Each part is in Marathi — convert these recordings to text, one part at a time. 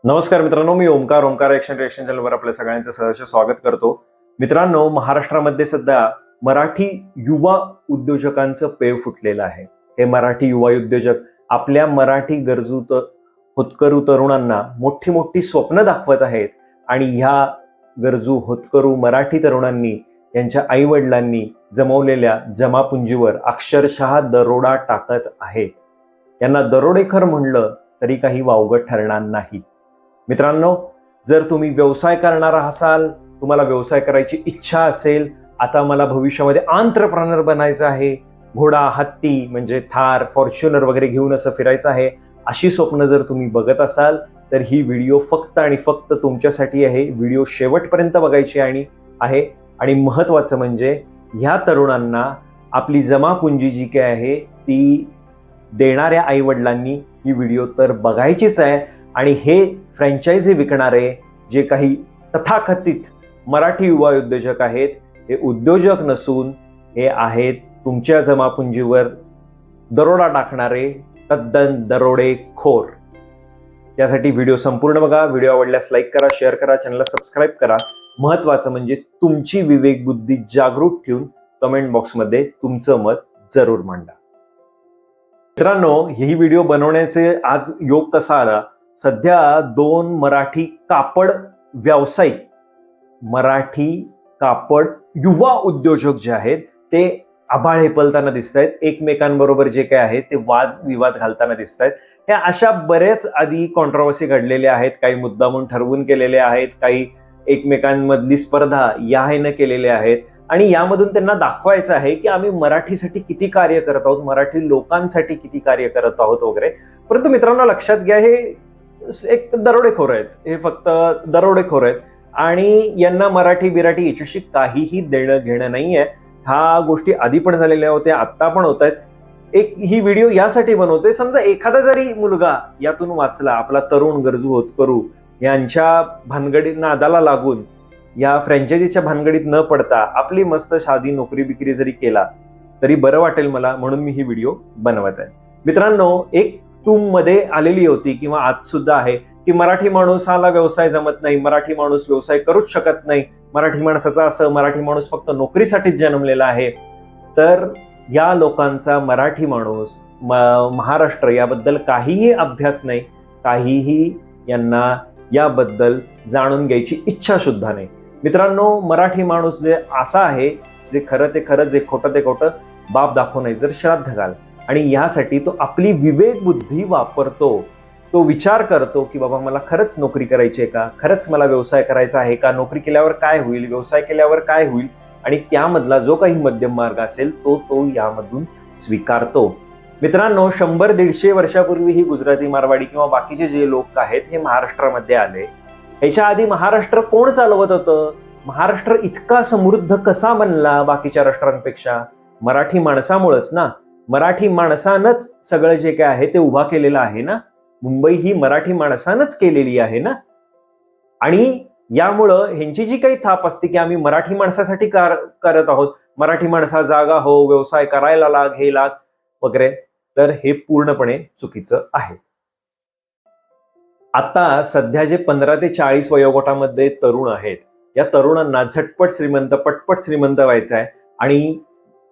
नमस्कार मित्रांनो, मी ओमकार ॲक्शन रिॲक्शन चॅनलवर आपल्या सगळ्यांचं सहर्ष स्वागत करतो. मित्रांनो, महाराष्ट्रामध्ये सध्या मराठी युवा उद्योजकांचं पेव फुटलेलं आहे. हे मराठी युवा उद्योजक आपल्या मराठी गरजू होतकरू तरुणांना मोठी मोठी स्वप्न दाखवत आहेत आणि ह्या गरजू होतकरू मराठी तरुणांनी यांच्या आई वडिलांनी जमवलेल्या जमापुंजीवर अक्षरशः दरोडा टाकत आहेत. यांना दरोडेखोर म्हणलं तरी काही वावगं ठरणार नाही. मित्रांनो, जर तुम्ही व्यवसाय करणार असाल, तुम्हाला व्यवसाय करायची इच्छा असेल, आता मला भविष्यामध्ये एंटरप्रेन्योर बनायचं आहे, घोडा हत्ती म्हणजे थार फॉर्च्युनर वगैरे घेऊन असं फिरायचं आहे, अशी स्वप्न जर तुम्ही बघत असाल तर ही व्हिडिओ फक्त आणि फक्त तुमच्यासाठी आहे. व्हिडिओ शेवटपर्यंत बघायची आहे आणि महत्वाचं म्हणजे ह्या तरुणांना आपली जमापुंजी जी काय आहे ती देणाऱ्या आई वडिलांनी ही व्हिडिओ तर बघायचीच आहे. आणि हे फ्रँचायझी विकणारे जे काही तथाकथित मराठी युवा उद्योजक आहेत, हे उद्योजक नसून हे आहेत तुमच्या जमापुंजीवर दरोडा टाकणारे तद्दन दरोडेखोर. त्यासाठी व्हिडिओ संपूर्ण बघा. व्हिडिओ आवडल्यास लाईक करा, शेअर करा, चॅनलला सबस्क्राईब करा. महत्वाचं म्हणजे तुमची विवेक बुद्धी जागृत ठेवून कमेंट बॉक्समध्ये तुमचं मत जरूर मांडा. मित्रांनो, ही व्हिडिओ बनवण्याचे आज योग कसा आला? सध्या दोन मराठी कापड व्यावसायिक, मराठी कापड युवा उद्योजक जे आहेत ते आभाळ हेपलताना दिसत आहेत. एकमेकांबरोबर जे काय आहे ते वाद विवाद घालताना दिसत आहेत. ह्या अशा बरेच आधी कॉन्ट्रोवर्सी घडलेल्या आहेत. काही मुद्दामून ठरवून केलेले आहेत, काही एकमेकांमधली स्पर्धा या ह्यानं केलेल्या आहेत आणि यामधून त्यांना दाखवायचं आहे की आम्ही मराठीसाठी किती कार्य करत आहोत, मराठी लोकांसाठी किती कार्य करत आहोत वगैरे. परंतु मित्रांनो, लक्षात घ्या, हे एक दरोडेखोर आहेत. हे फक्त दरोडेखोर आहेत आणि यांना मराठी बिराठी याच्याशी काहीही देणं घेणं नाहीये. ह्या गोष्टी आधी पण झालेल्या होत्या, आत्ता पण होत आहेत. ही व्हिडिओ यासाठी बनवतोय, समजा एखादा जरी मुलगा यातून वाचला, आपला तरुण गरजू होतकरू यांच्या भानगडीत नादाला लागून या फ्रँचायझीच्या भानगडीत न पडता आपली मस्त साधी नोकरी बिक्री जरी केला तरी बरं वाटेल मला, म्हणून मी ही व्हिडिओ बनवत आहे. मित्रांनो, एक टूम मध्ये आलेली होती किंवा आज सुद्धा आहे की मराठी माणूसाला व्यवसाय जमत नाही, मराठी माणूस व्यवसाय करूच शकत नाही, मराठी माणसाचा असं, मराठी माणूस फक्त नोकरीसाठीच जन्मलेला आहे. तर या लोकांचा मराठी माणूस महाराष्ट्र याबद्दल काहीही अभ्यास नाही, काहीही यांना याबद्दल जाणून घ्यायची इच्छा सुद्धा नाही. मित्रांनो, मराठी माणूस जे असा आहे, जे खरं ते खरं, जे खोटं ते खोटं, बाप दाखव नाही तर श्राद्ध घाल. आणि यासाठी तो आपली विवेक बुद्धी वापरतो. तो विचार करतो की बाबा मला खरंच नोकरी करायची आहे का, खरंच मला व्यवसाय करायचा आहे का, नोकरी केल्यावर काय होईल, व्यवसाय केल्यावर काय होईल, आणि त्यामधला जो काही मध्यम मार्ग असेल तो यामधून स्वीकारतो. मित्रांनो, 100-150 वर्षापूर्वी ही गुजराती, मारवाडी किंवा बाकीचे जे लोक आहेत हे महाराष्ट्रामध्ये आले. ह्याच्या आधी महाराष्ट्र कोण चालवत होतं? महाराष्ट्र इतका समृद्ध कसा बनला बाकीच्या राष्ट्रांपेक्षा? मराठी माणसामुळेच ना. मराठी माणसानंच सगळं जे काय आहे ते उभा केलेलं आहे ना. मुंबई ही मराठी माणसानंच केलेली आहे ना. आणि यामुळं ह्यांची जी काही थाप असते की आम्ही मराठी माणसासाठी करत आहोत, मराठी माणसा जागा हो, व्यवसाय करायला लाग, हे लाग वगैरे, तर हे पूर्णपणे चुकीचं आहे. आता सध्या जे 15 ते 40 वयोगटामध्ये तरुण आहेत, या तरुणांना झटपट श्रीमंत, पटपट श्रीमंत व्हायचं आहे आणि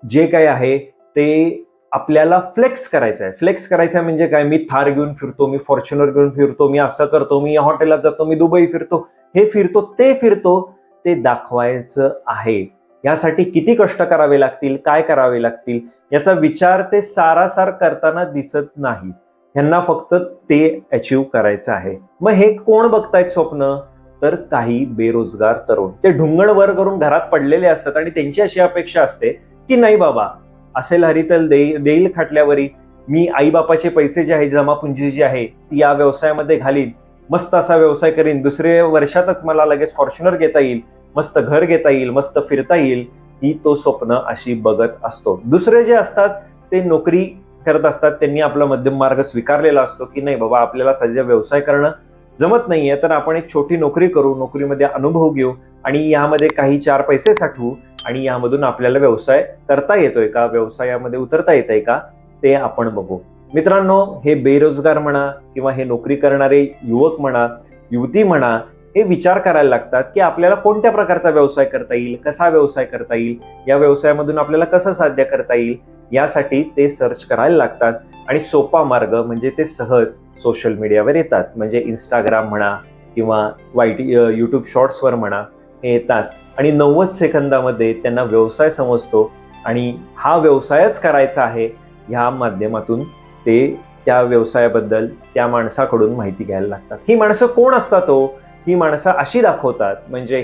जे काही आहे ते आपल्याला फ्लेक्स करायचं आहे. फ्लेक्स करायचं आहे म्हणजे काय? मी थार घेऊन फिरतो, मी फॉर्च्युनर घेऊन फिरतो, मी असं करतो, मी या हॉटेलात जातो, मी दुबई फिरतो, हे फिरतो, ते दाखवायचं आहे. यासाठी किती कष्ट करावे लागतील, काय करावे लागतील, याचा विचार ते सारासार करताना दिसत नाही. ह्यांना फक्त ते अचीव्ह करायचं आहे. मग हे कोण बघतायत स्वप्न? तर काही बेरोजगार तरुण. ते ढुंगण वर करून घरात पडलेले असतात आणि त्यांची अशी अपेक्षा असते की नाही बाबा, असेल हरितल देईल खाटल्यावरी, मी आईबापाचे पैसे जे आहे, जमापुंजी जी आहे ती या व्यवसायामध्ये घालीन, मस्त असा व्यवसाय करीन, दुसऱ्या वर्षातच मला लगेच फॉर्च्युनर घेता येईल, मस्त घर घेता येईल, मस्त फिरता येईल, ही तो स्वप्न अशी बघत असतो. दुसरे जे असतात ते नोकरी करत असतात, त्यांनी आपला मध्यम मार्ग स्वीकारलेला असतो की नाही बाबा, आपल्याला सध्या व्यवसाय करणं जमत नाहीये, तर आपण एक छोटी नोकरी करू, नोकरीमध्ये अनुभव घेऊ आणि यामध्ये काही 4 पैसे साठवू आणि यामधून आपल्याला व्यवसाय करता येतोय का, व्यवसायामध्ये उतरता येतंय का, ते आपण बघू. मित्रांनो, हे बेरोजगार म्हणा किंवा हे नोकरी करणारे युवक म्हणा, युवती म्हणा, हे विचार करायला लागतात की आपल्याला कोणत्या प्रकारचा व्यवसाय करता येईल, कसा व्यवसाय करता येईल, या व्यवसायामधून आपल्याला कसं साध्य करता येईल, यासाठी ते सर्च करायला लागतात. आणि सोपा मार्ग म्हणजे ते सहज सोशल मीडियावर येतात. म्हणजे इंस्टाग्राम म्हणा किंवा युट्यूब शॉर्ट्सवर म्हणा, हे येतात आणि 90 सेकंदामध्ये त्यांना व्यवसाय समजतो आणि हा व्यवसायच करायचा आहे, ह्या माध्यमातून ते त्या व्यवसायाबद्दल त्या माणसाकडून माहिती घ्यायला लागतात. ही माणसं कोण असतात हो? ही माणसं अशी दाखवतात, म्हणजे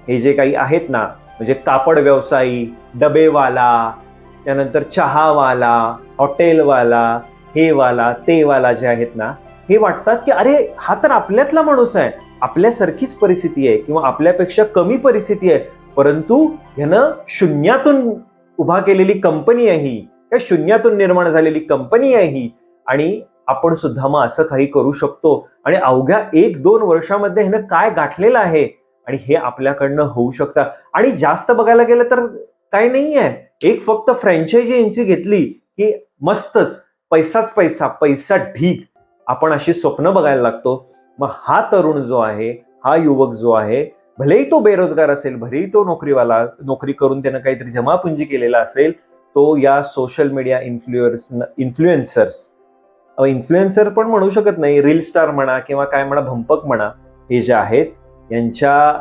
हे जे काही आहेत ना, म्हणजे कापड व्यवसायी, डबेवाला, त्यानंतर चहावाला, हॉटेलवाला, हे वाला ते वाला जे आहेत ना, हे वाटतात की अरे हा तर आपल्यातला माणूस आहे, आपल्यासारखीच परिस्थिती आहे किंवा आपल्यापेक्षा कमी परिस्थिती आहे, परंतु ह्यानं शून्यातून उभा केलेली कंपनी आहे ही, त्या शून्यातून निर्माण झालेली कंपनी आहे ही, आणि आपण सुद्धा मग असं काही करू शकतो. आणि अवघ्या 1-2 वर्षामध्ये ह्यानं काय गाठलेलं आहे आणि हे आपल्याकडनं होऊ शकतं. आणि जास्त बघायला गेलं तर काही नाहीये, एक फक्त फ्रँचायझी यांची घेतली की मस्तच, पैसाच पैसा, पैसा ढीग, आपण अशी स्वप्न बघायला लागतो. मग हा तरुण जो आहे, हा युवक जो आहे, भलेही तो बेरोजगार असेल, भलेही तो नोकरी करून त्यानं काहीतरी जमापुंजी केलेला असेल, तो या सोशल मीडिया इन्फ्लुएन्सर पण म्हणू शकत नाही, रील स्टार म्हणा किंवा काय म्हणा, भंपक म्हणा, हे जे आहेत, यांच्या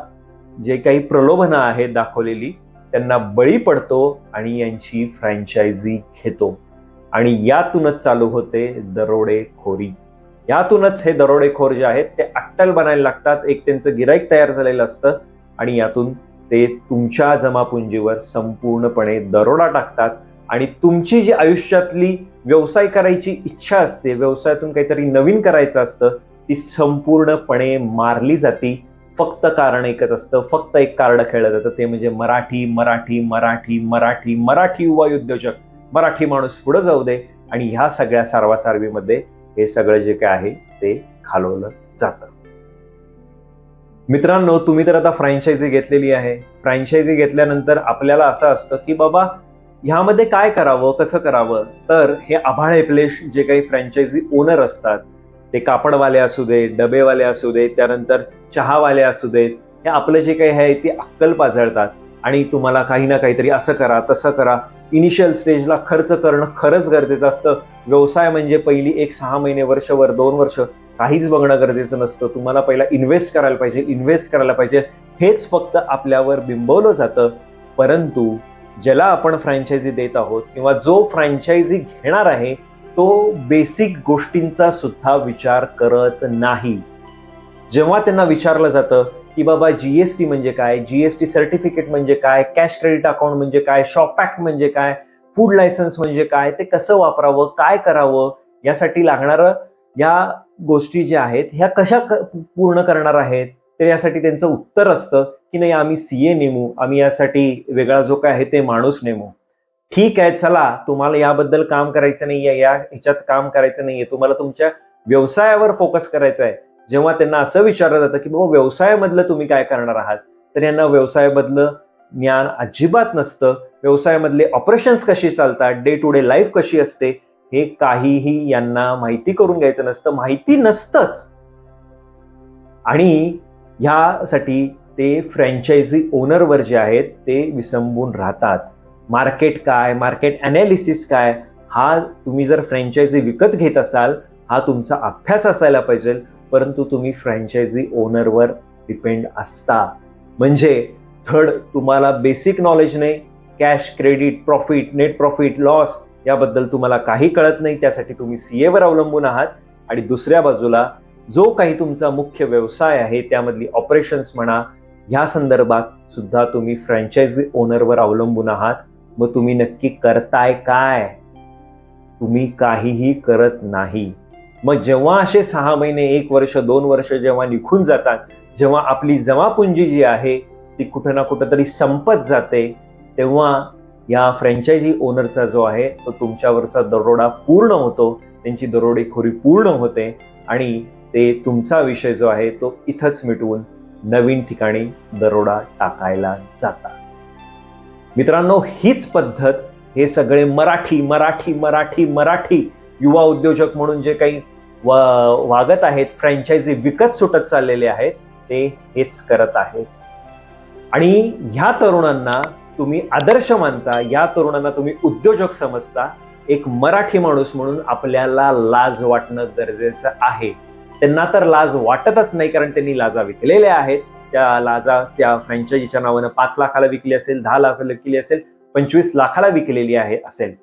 जे काही प्रलोभनं आहेत दाखवलेली, त्यांना बळी पडतो आणि यांची फ्रँचायझी घेतो. आणि यातूनच चालू होते दरोडेखोरी. यातूनच हे दरोडेखोर जे आहेत ते अट्टल बनायला लागतात. एक त्यांचं गिराईक तयार झालेलं असतं आणि यातून ते तुमच्या जमापुंजीवर संपूर्णपणे दरोडा टाकतात आणि तुमची जी आयुष्यातली व्यवसाय करायची इच्छा असते, व्यवसायातून काहीतरी नवीन करायचं असतं, ती संपूर्णपणे मारली जाती. फक्त कारण एकच असतं, फक्त एक कार्ड खेळलं जातं, ते म्हणजे मराठी मराठी मराठी मराठी मराठी युवा उद्योजक, मराठी माणूस पुढे जाऊ दे. आणि ह्या सगळ्या सारवासारवीमध्ये हे सगळं जे काय आहे ते घालवलं जातं. मित्रांनो, तुम्ही तर आता फ्रँचायझी घेतलेली आहे. फ्रँचायझी घेतल्यानंतर आपल्याला असं असतं की बाबा ह्यामध्ये काय करावं, कसं करावं. तर हे आभाळे प्लेस जे काही फ्रँचायझी ओनर असतात, ते कापडवाले असू दे, डबेवाले असू दे, त्यानंतर चहावाले असू देत, हे आपलं जे काही आहे ते अक्कल पाजळतात आणि तुम्हाला काही ना काहीतरी असं करा, तसं करा. इनिशियल स्टेजला खर्च करणं खरंच गरजेचं असतं. व्यवसाय म्हणजे पहिली 6 महिने, वर्षभर, 2 वर्ष काहीच बघणं गरजेचं नसतं. तुम्हाला पहिला इन्व्हेस्ट करायला पाहिजे. हेच फक्त आपल्यावर बिंबवलं जातं. परंतु ज्याला आपण फ्रँचायझी देत आहोत किंवा जो फ्रँचायझी घेणार आहे, तो बेसिक गोष्टींचा सुद्धा विचार करत नाही. जेव्हा त्यांना विचारलं जातं की बाबा जीएसटी म्हणजे काय, जीएसटी सर्टिफिकेट म्हणजे काय, कॅश क्रेडिट अकाउंट म्हणजे काय, शॉप ऍक्ट म्हणजे काय, फूड लायसन्स म्हणजे काय, ते कसं वापरावं, काय करावं, यासाठी लागणारं या गोष्टी ज्या आहेत ह्या कशा पूर्ण करणार आहेत, तर यासाठी त्यांचं उत्तर असतं की नाही, आम्ही सीए नेमू, आम्ही यासाठी वेगळा जो काय आहे ते माणूस नेमू. ठीक आहे, चला, तुम्हाला याबद्दल काम करायचं नाहीये, या ह्याच्यात काम करायचं नाहीये, तुम्हाला तुमच्या व्यवसायावर फोकस करायचा आहे. जेव्हा त्यांना असं विचारलं जातं की बाबा व्यवसायामधलं तुम्ही काय करणार आहात, तर यांना व्यवसायामधलं ज्ञान अजिबात नसतं. व्यवसायामधले ऑपरेशन्स कशी चालतात, डे टू डे लाईफ कशी असते, हे काहीही यांना माहिती करून घ्यायचं नसतं, माहिती नसतंच. आणि ह्यासाठी ते फ्रँचायझी ओनरवर जे आहेत ते विसंबून राहतात. मार्केट काय, मार्केट अनालिसिस काय, हा तुम्ही जर फ्रँचायझी विकत घेत असाल, हा तुमचा अभ्यास असायला पाहिजे. परंतु तुम्ही फ्रँचायझी ओनरवर डिपेंड असता, म्हणजे धड तुम्हाला बेसिक नॉलेज नाही, cash, credit, profit, net profit, loss याबद्दल तुम्हाला काही कळत नाही, त्यासाठी तुम्ही सीएवर अवलंबून आहात. आणि दुसऱ्या बाजूला जो काही तुमचा मुख्य व्यवसाय आहे, त्यामधली ऑपरेशन्स म्हणा, ह्या संदर्भात सुद्धा तुम्ही फ्रँचायझी ओनरवर अवलंबून आहात. मग तुम्ही नक्की करताय काय? तुम्ही काहीही करत नाही. मग जेव्हा असे 6 महिने, 1 वर्ष, 2 वर्ष जेव्हा निघून जातात, जेव्हा आपली जमापुंजी जी आहे ती कुठं ना कुठं तरी संपत जाते, तेव्हा या फ्रँचायझी ओनरचा जो आहे तो तुमच्यावरचा दरोडा पूर्ण होतो, त्यांची दरोडेखोरी पूर्ण होते आणि ते तुमचा विषय जो आहे तो इथंच मिटवून नवीन ठिकाणी दरोडा टाकायला जातात. मित्रांनो, हीच पद्धत हे सगळे मराठी मराठी मराठी मराठी युवा उद्योजक म्हणून जे काही वागत आहेत, फ्रँचायझी विकत सुटत चाललेले आहेत, ते हेच करत आहेत. आणि ह्या तरुणांना तुम्ही आदर्श मानता, या तरुणांना तुम्ही उद्योजक समजता. एक मराठी माणूस म्हणून आपल्याला लाज वाटणं गरजेचं आहे. त्यांना तर लाज वाटतच नाही, कारण त्यांनी लाजा विकलेल्या आहेत. त्या लाजा त्या फ्रँचायझीच्या नावानं 5 लाखाला विकली असेल, 10 लाखाला विकली असेल, 25 लाखाला विकलेली आहे असेल.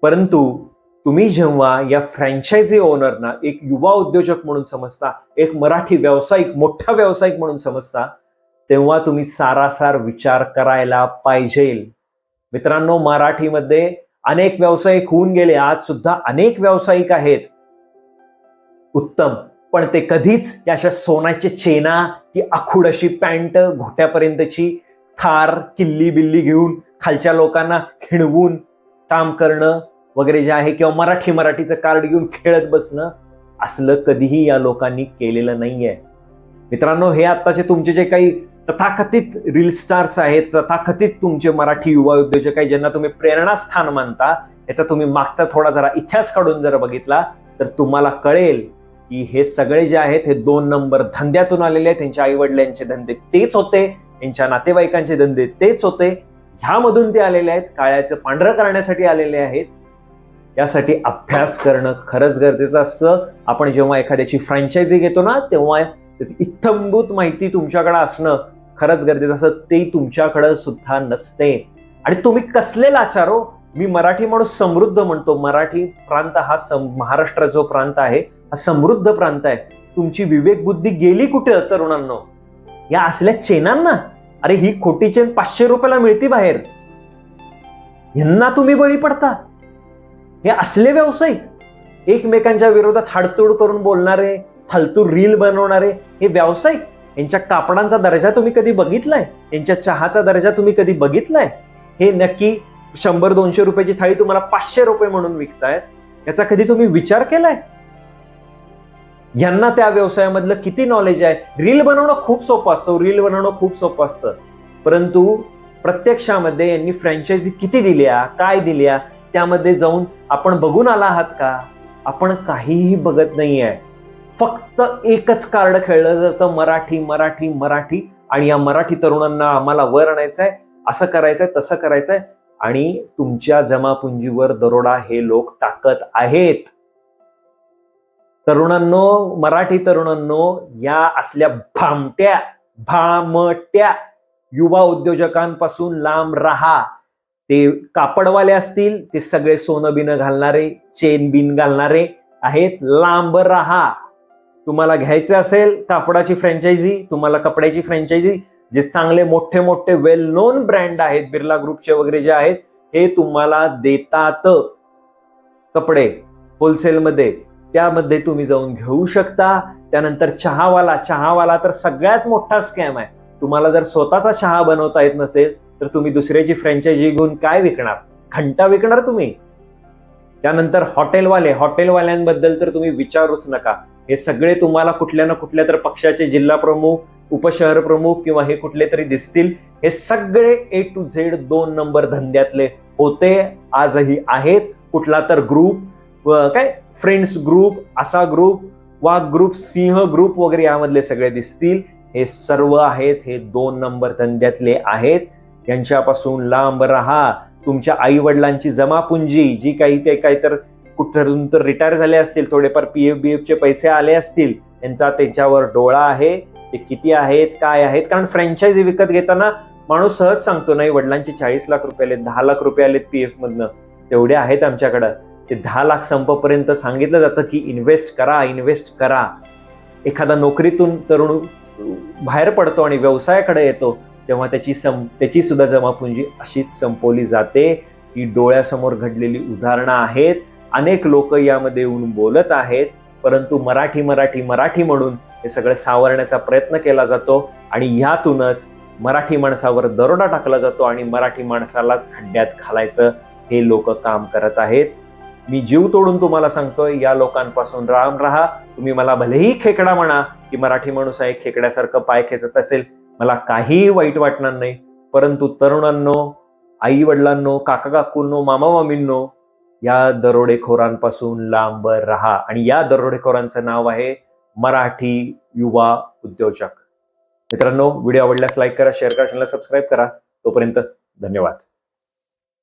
परंतु तुम्ही जेव्हा या फ्रँचायझी ओनरना एक युवा उद्योजक म्हणून समजता, एक मराठी व्यावसायिक, मोठा व्यावसायिक म्हणून समजता, तेव्हा तुम्ही सारासार विचार करायला पाहिजे. मित्रांनो, मराठीमध्ये अनेक व्यावसायिक होऊन गेले, आज सुद्धा अनेक व्यावसायिक आहेत उत्तम, पण ते कधीच अशा सोन्याचे चेना, की आखूड अशी पॅन्ट, घोट्यापर्यंतची थार, किल्ली बिल्ली घेऊन खालच्या लोकांना हिणवून काम करणं वगैरे जे आहे, किंवा मराठीचं कार्ड घेऊन खेळत बसणं, असलं कधीही या लोकांनी केलेलं नाहीये. मित्रांनो, हे आत्ताचे तुमचे जे काही तथाकथित रील स्टार्स आहेत, तथाकथित तुमचे मराठी युवा उद्योजक आहेत, ज्यांना तुम्ही प्रेरणास्थान मानता, याचा तुम्ही मागचा थोडा जरा इतिहास काढून जर बघितला तर तुम्हाला कळेल की हे सगळे जे आहेत हे 2 नंबर धंद्यातून आलेले आहेत. त्यांच्या आई वडिलांचे धंदे तेच होते, त्यांच्या नातेवाईकांचे धंदे तेच होते, ह्यामधून ते आलेले आहेत, काळ्याचं पांढरं करण्यासाठी आलेले आहेत. यासाठी अभ्यास करणं खरंच गरजेचं असतं. आपण जेव्हा एखाद्याची फ्रँचायझी घेतो ना, तेव्हा त्याची इत्थंभूत माहिती तुमच्याकडे असणं खरंच गरजेचं असतं. ते तुमच्याकडे सुद्धा नसते. आणि तुम्ही कसले लाचारो. मी मराठी माणूस समृद्ध म्हणतो. मराठी प्रांत हा महाराष्ट्र जो प्रांत आहे हा समृद्ध प्रांत आहे. तुमची विवेक बुद्धी गेली कुठे तरुणांनो? या असल्या चेनांना. अरे ही खोटी चेन 500 रुपयाला मिळती बाहेर, ह्यांना तुम्ही बळी पडता. हे असले व्यावसायिक एकमेकांच्या विरोधात हाडतोड करून बोलणारे, फालतू रील बनवणारे हे व्यावसायिक, यांच्या कापडांचा दर्जा तुम्ही कधी बघितलाय? यांच्या चहाचा दर्जा तुम्ही कधी बघितलाय? हे नक्की 100-200 रुपयाची थाळी तुम्हाला 500 रुपये म्हणून विकतायत, याचा कधी तुम्ही विचार केलाय? यांना त्या व्यवसायामधलं किती नॉलेज आहे? रील बनवणं खूप सोपं असतं, रील बनवणं खूप सोपं असतं, परंतु प्रत्यक्षामध्ये यांनी फ्रँचायझी किती दिल्या, काय दिल्या, त्यामध्ये जाऊन आपण बघून आला आहात का? आपण काहीही बघत नाहीये. फक्त एकच कार्ड खेळलं जातं, मराठी मराठी मराठी. आणि या मराठी तरुणांना आम्हाला वर आणायचंय, असं करायचंय, तसं करायचंय. आणि तुमच्या जमापुंजीवर दरोडा हे लोक टाकत आहेत. तरुणांनो, मराठी तरुणांनो, या असल्या भामट्या युवा उद्योजकांपासून लांब राहा. ते कापडवाले असतील, ते सगळे सोनं बिनं घालणारे, चेन बिन घालणारे आहेत, लांब राहा. तुम्हाला घ्यायचे असेल कापडाची फ्रँचायझी, तुम्हाला कपड्याची फ्रँचायझी, जे चांगले मोठे मोठे वेल नोन ब्रँड आहेत, बिर्ला ग्रुपचे वगैरे जे आहेत, हे तुम्हाला देतात कपडे होलसेलमध्ये, त्यामध्ये तुम्ही जाऊन घेऊ शकता. त्यानंतर चहावाला तर सगळ्यात मोठा स्कॅम आहे. तुम्हाला जर स्वतःचा चहा बनवता येत नसेल तर तुम्ही दुसऱ्याची फ्रँचायझी घेऊन काय विकणार? घंटा विकणार तुम्ही. त्यानंतर हॉटेलवाल्यांबद्दल तर तुम्ही विचारूच नका. हे सगळे तुम्हाला कुठल्या ना कुठल्या तर पक्षाचे जिल्हा प्रमुख, उपशहर प्रमुख किंवा हे कुठले तरी दिसतील. हे सगळे A to Z 2 नंबर धंद्यातले होते, आजही आहेत. कुठला तर ग्रुप, काय फ्रेंड्स ग्रुप, असा ग्रुप, वाघ ग्रुप, सिंह ग्रुप वगैरे यामधले सगळे दिसतील. हे सर्व आहेत, हे 2 नंबर धंद्यातले आहेत. यांच्यापासून लांब राहा. तुमच्या आई वडिलांची जमापुंजी जी काही, ते काही तर कुठून तर रिटायर झाले असतील, थोडेफार PF BF चे पैसे आले असतील, त्यांचा त्यांच्यावर डोळा आहे. ते किती आहेत, काय आहेत? कारण फ्रँचायझी विकत घेताना माणूस सहज सांगतो, नाही वडिलांचे 40 लाख रुपये आले, 10 लाख रुपये आलेत PF मधनं, तेवढे आहेत आमच्याकडं. ते 10 लाख संपपर्यंत सांगितलं जातं की इन्व्हेस्ट करा. एखादा नोकरीतून तरुण बाहेर पडतो आणि व्यवसायाकडे येतो, तेव्हा त्याची सुद्धा जमापुंजी अशीच संपवली जाते. ही डोळ्यासमोर घडलेली उदाहरणं आहेत. अनेक लोक यामध्ये येऊन बोलत आहेत, परंतु मराठी म्हणून हे सगळं सावरण्याचा प्रयत्न केला जातो आणि ह्यातूनच मराठी माणसावर दरोडा टाकला जातो आणि मराठी माणसालाच खड्ड्यात घालायचं हे लोक काम करत आहेत. मी जीव तोडून तुम्हाला सांगतोय, या लोकांपासून लांब राहा. तुम्ही मला भलेही खेकडा म्हणा की मराठी माणूस आहे, खेकड्यासारखं पाय खेचत असेल, मला काहीही वाईट वाटणार नाही. परंतु तरुणांनो, आई वडिलांनो, काका काकूंनो, मामा मामींनो, या दरोडेखोरांपासून लांब राहा. आणि या दरोडेखोरांचं नाव आहे मराठी युवा उद्योजक. मित्रांनो, व्हिडिओ आवडल्यास लाईक करा, शेअर करा, चॅनलला सबस्क्राईब करा. तोपर्यंत धन्यवाद.